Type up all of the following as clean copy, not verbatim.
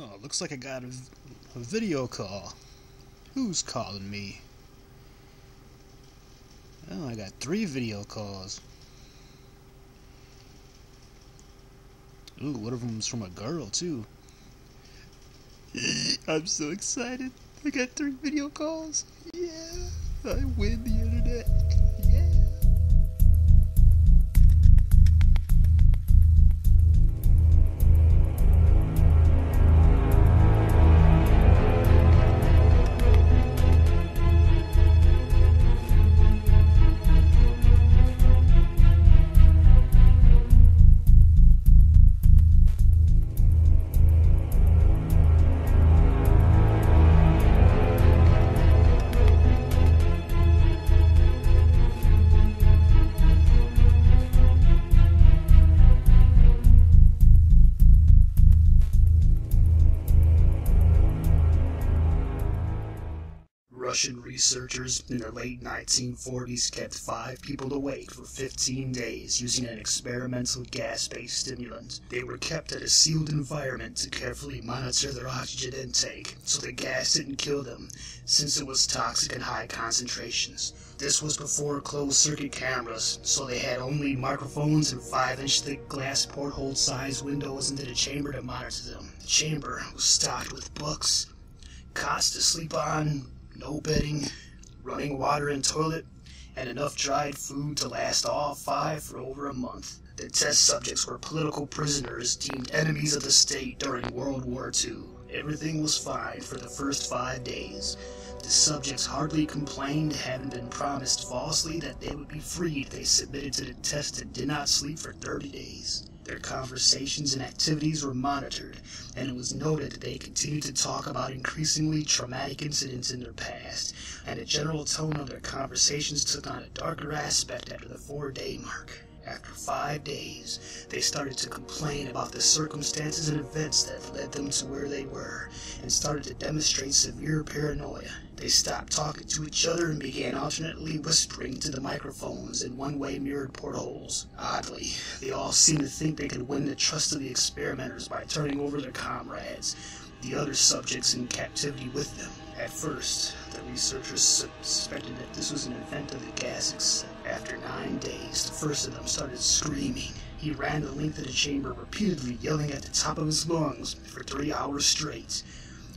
Oh, looks like I got a video call. Who's calling me? Oh, I got 3 video calls. Ooh, one of them's from a girl, too. I'm so excited. I got 3 video calls. Yeah, I win the internet. Yeah. Russian researchers in the late 1940s kept 5 people awake for 15 days using an experimental gas-based stimulant. They were kept at a sealed environment to carefully monitor their oxygen intake so the gas didn't kill them, since it was toxic in high concentrations. This was before closed-circuit cameras, so they had only microphones and 5-inch thick glass porthole-sized windows into the chamber to monitor them. The chamber was stocked with books, cots to sleep on, no bedding, running water and toilet, and enough dried food to last all 5 for over a month. The test subjects were political prisoners deemed enemies of the state during World War II. Everything was fine for the first 5 days. The subjects hardly complained, having been promised falsely that they would be freed if they submitted to the test and did not sleep for 30 days. Their conversations and activities were monitored, and it was noted that they continued to talk about increasingly traumatic incidents in their past, and the general tone of their conversations took on a darker aspect after the 4-day mark. After 5 days, they started to complain about the circumstances and events that led them to where they were, and started to demonstrate severe paranoia. They stopped talking to each other and began alternately whispering to the microphones in one-way mirrored portholes. Oddly, they all seemed to think they could win the trust of the experimenters by turning over their comrades, the other subjects in captivity with them. At first, the researchers suspected that this was an event of the gas. After 9 days, the first of them started screaming. He ran the length of the chamber, repeatedly yelling at the top of his lungs for 3 hours straight.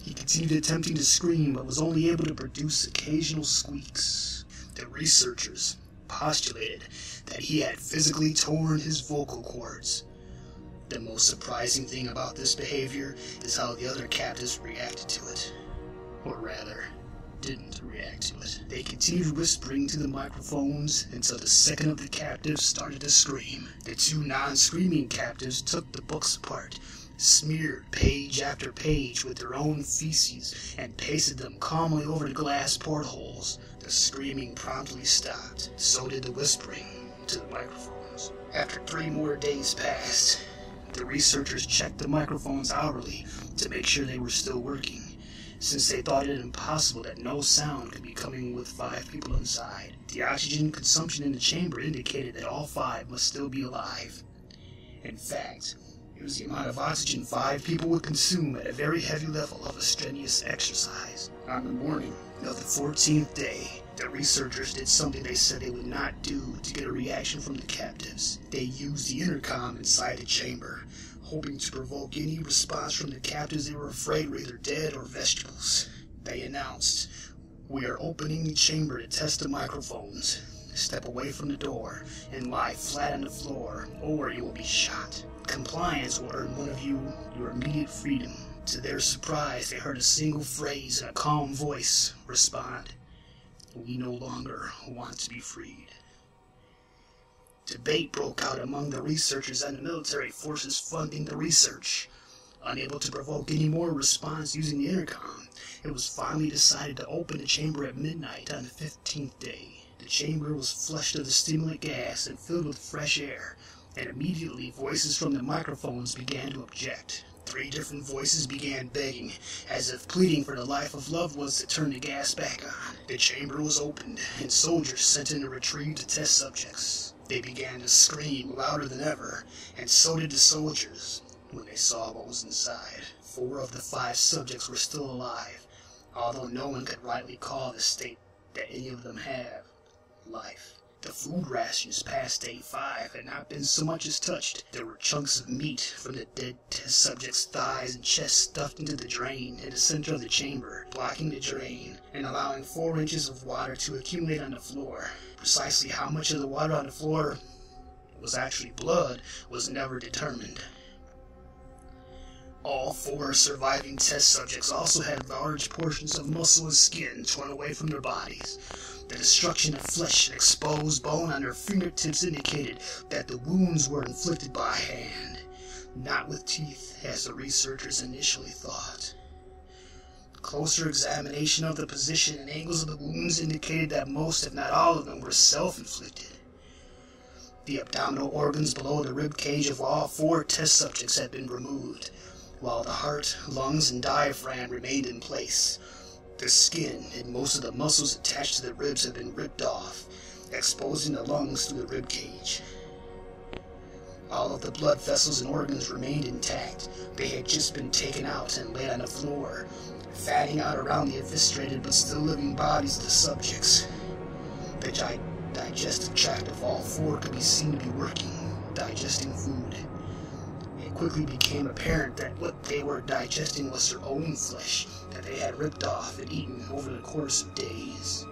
He continued attempting to scream, but was only able to produce occasional squeaks. The researchers postulated that he had physically torn his vocal cords. The most surprising thing about this behavior is how the other captives reacted to it. Or rather, didn't react to it. They continued whispering to the microphones until the second of the captives started to scream. The 2 non-screaming captives took the books apart, smeared page after page with their own feces, and pasted them calmly over the glass portholes. The screaming promptly stopped. So did the whispering to the microphones. After 3 more days passed, the researchers checked the microphones hourly to make sure they were still working, since they thought it impossible that no sound could be coming with 5 people inside. The oxygen consumption in the chamber indicated that all 5 must still be alive. In fact, it was the amount of oxygen 5 people would consume at a very heavy level of a strenuous exercise. On the morning of the 14th day, the researchers did something they said they would not do to get a reaction from the captives. They used the intercom inside the chamber, hoping to provoke any response from the captives they were afraid were either dead or vegetables. They announced, "We are opening the chamber to test the microphones. Step away from the door and lie flat on the floor, or you will be shot. Compliance will earn one of you your immediate freedom." To their surprise, they heard a single phrase in a calm voice respond, "We no longer want to be freed." Debate broke out among the researchers and the military forces funding the research. Unable to provoke any more response using the intercom, it was finally decided to open the chamber at midnight on the 15th day. The chamber was flushed of the stimulant gas and filled with fresh air, and immediately voices from the microphones began to object. 3 different voices began begging, as if pleading for the life of loved ones to turn the gas back on. The chamber was opened, and soldiers sent in to retrieve the test subjects. They began to scream louder than ever, and so did the soldiers when they saw what was inside. 4 of the 5 subjects were still alive, although no one could rightly call the state that any of them have life. The food rations past day 5 had not been so much as touched. There were chunks of meat from the dead test subjects' thighs and chests stuffed into the drain in the center of the chamber, blocking the drain and allowing 4 inches of water to accumulate on the floor. Precisely how much of the water on the floor was actually blood was never determined. All 4 surviving test subjects also had large portions of muscle and skin torn away from their bodies. The destruction of flesh and exposed bone on their fingertips indicated that the wounds were inflicted by hand, not with teeth, as the researchers initially thought. Closer examination of the position and angles of the wounds indicated that most, if not all of them, were self-inflicted. The abdominal organs below the rib cage of all 4 test subjects had been removed, while the heart, lungs, and diaphragm remained in place. The skin and most of the muscles attached to the ribs had been ripped off, exposing the lungs through the rib cage. All of the blood vessels and organs remained intact. They had just been taken out and laid on the floor, fatting out around the eviscerated but still living bodies of the subjects. The digestive tract of all 4 could be seen to be working, digesting food. It quickly became apparent that what they were digesting was their own flesh that they had ripped off and eaten over the course of days.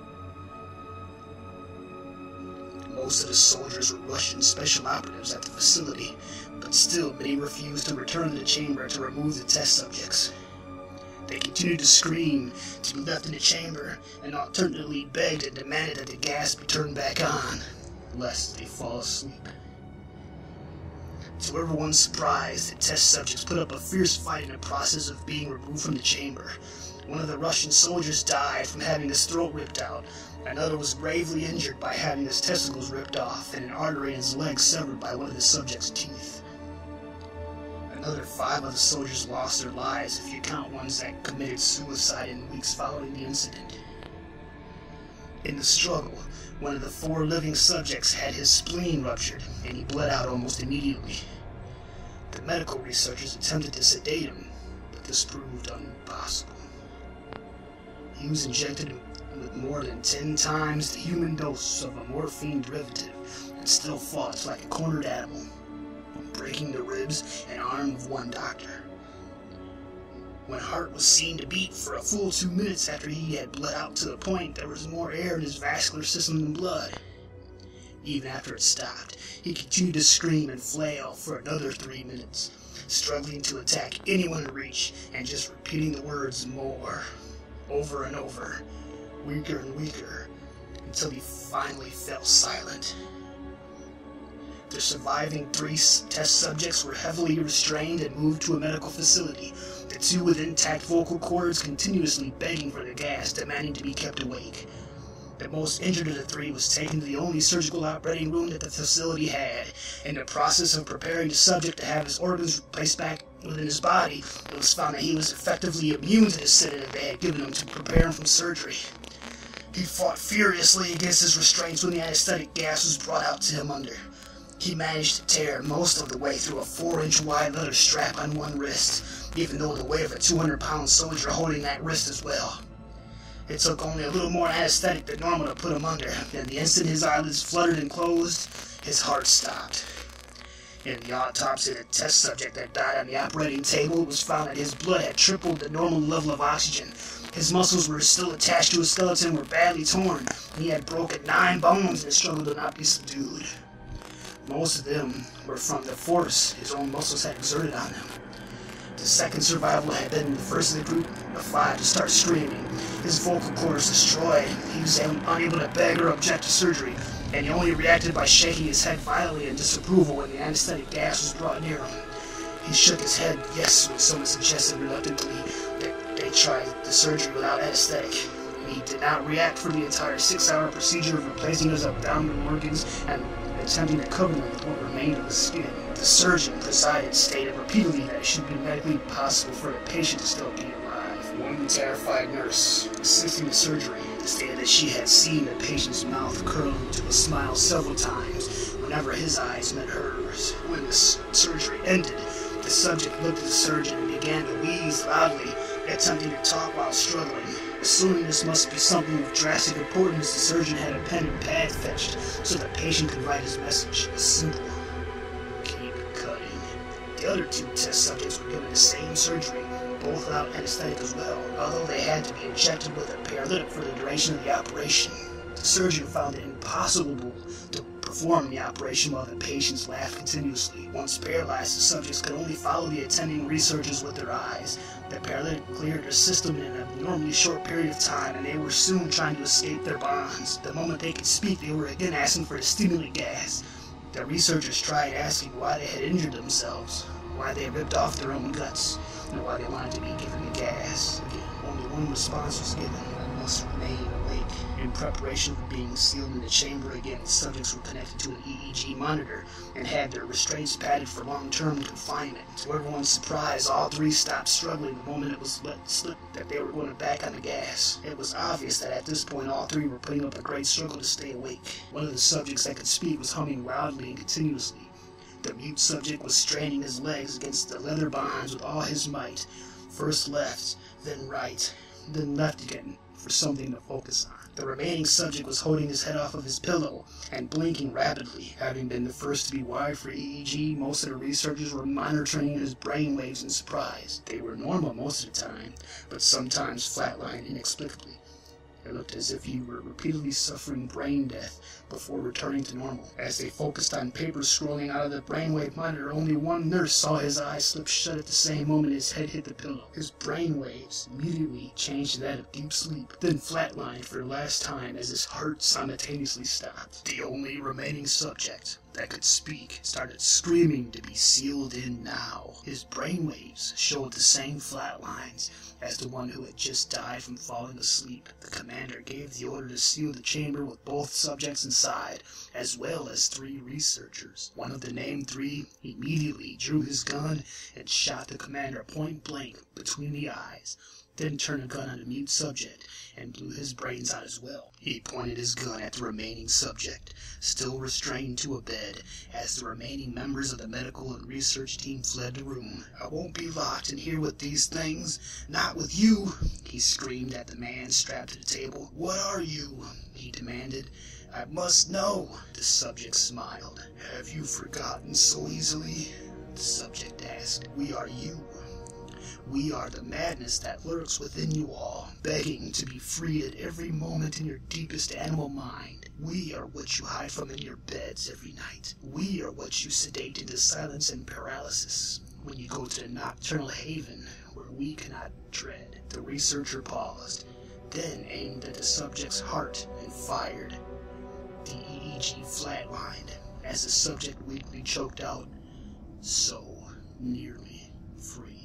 Most of the soldiers were Russian special operatives at the facility, but still many refused to return to the chamber to remove the test subjects. They continued to scream to be left in the chamber and alternately begged and demanded that the gas be turned back on, lest they fall asleep. To everyone's surprise, the test subjects put up a fierce fight in the process of being removed from the chamber. One of the Russian soldiers died from having his throat ripped out. Another was gravely injured by having his testicles ripped off and an artery in his leg severed by one of the subject's teeth. Another 5 of the soldiers lost their lives if you count ones that committed suicide in the weeks following the incident. In the struggle, one of the 4 living subjects had his spleen ruptured, and he bled out almost immediately. The medical researchers attempted to sedate him, but this proved impossible. He was injected with more than 10 times the human dose of a morphine derivative, and still fought like a cornered animal, breaking the ribs and arm of one doctor. When heart was seen to beat for a full 2 minutes after he had bled out to the point there was more air in his vascular system than blood. Even after it stopped, he continued to scream and flail for another 3 minutes, struggling to attack anyone in reach and just repeating the words more, over and over, weaker and weaker, until he finally fell silent. The surviving 3 test subjects were heavily restrained and moved to a medical facility, the 2 with intact vocal cords continuously begging for the gas, demanding to be kept awake. The most injured of the 3 was taken to the only surgical operating room that the facility had. In the process of preparing the subject to have his organs placed back within his body, it was found that he was effectively immune to the sedative they had given him to prepare him for surgery. He fought furiously against his restraints when the anesthetic gas was brought out to him under. He managed to tear most of the way through a 4-inch wide leather strap on one wrist, even though the weight of a 200-pound soldier holding that wrist as well. It took only a little more anesthetic than normal to put him under, and the instant his eyelids fluttered and closed, his heart stopped. In the autopsy of the test subject that died on the operating table, it was found that his blood had tripled the normal level of oxygen. His muscles were still attached to his skeleton were badly torn, and he had broken 9 bones and struggled to not be subdued. Most of them were from the force his own muscles had exerted on him. The second survivor had been the first of the group of 5 to start screaming. His vocal cords destroyed. He was unable to beg or object to surgery, and he only reacted by shaking his head violently in disapproval when the anesthetic gas was brought near him. He shook his head yes when someone suggested reluctantly that they try the surgery without anesthetic. He did not react for the entire 6-hour procedure of replacing his abdominal organs and attempting to cover them with what remained of the skin. The surgeon presided stated repeatedly that it should be medically possible for the patient to still be alive. One terrified nurse assisting the surgery stated that she had seen the patient's mouth curl into a smile several times whenever his eyes met hers. When the surgery ended, the subject looked at the surgeon and began to wheeze sneezed loudly, attempting to talk while struggling. Assuming this must be something of drastic importance, the surgeon had a pen and pad fetched so the patient could write his message. It was simple. Keep cutting. The other 2 test subjects were given the same surgery, both without anesthetic as well, although they had to be injected with a paralytic for the duration of the operation. The surgeon found it impossible to perform the operation while the patients laughed continuously. Once paralyzed, the subjects could only follow the attending researchers with their eyes. The paralytic cleared their system in an abnormally short period of time, and they were soon trying to escape their bonds. The moment they could speak, they were again asking for the stimulant gas. The researchers tried asking why they had injured themselves, why they had ripped off their own guts, and why they wanted to be given the gas. Again, only one response was given: I must remain awake. In preparation for being sealed in the chamber again, the subjects were connected to an EEG monitor and had their restraints padded for long-term confinement. To everyone's surprise, all 3 stopped struggling the moment it was let slip that they were going back on the gas. It was obvious that at this point all 3 were putting up a great struggle to stay awake. One of the subjects that could speak was humming loudly and continuously. The mute subject was straining his legs against the leather bonds with all his might. First left, then right, then left again, for something to focus on. The remaining subject was holding his head off of his pillow and blinking rapidly. Having been the first to be wired for EEG, most of the researchers were monitoring his brainwaves in surprise. They were normal most of the time, but sometimes flatlined inexplicably. It looked as if he were repeatedly suffering brain death before returning to normal. As they focused on papers scrolling out of the brainwave monitor, only one nurse saw his eyes slip shut at the same moment his head hit the pillow. His brainwaves immediately changed to that of deep sleep, then flatlined for the last time as his heart simultaneously stopped. The only remaining subject that could speak started screaming to be sealed in now. His brainwaves showed the same flat lines as the one who had just died from falling asleep. The commander gave the order to seal the chamber with both subjects inside, as well as 3 researchers. One of the named 3 immediately drew his gun and shot the commander point blank between the eyes, then turned the gun on the mute subject and blew his brains out as well. He pointed his gun at the remaining subject, still restrained to a bed, as the remaining members of the medical and research team fled the room. I won't be locked in here with these things. Not with you, he screamed at the man strapped to the table. What are you? He demanded. I must know, the subject smiled. Have you forgotten so easily? The subject asked. We are you. We are the madness that lurks within you all, begging to be freed at every moment in your deepest animal mind. We are what you hide from in your beds every night. We are what you sedate into silence and paralysis when you go to the nocturnal haven where we cannot tread. The researcher paused, then aimed at the subject's heart and fired. The EEG flatlined as the subject weakly choked out, so nearly free.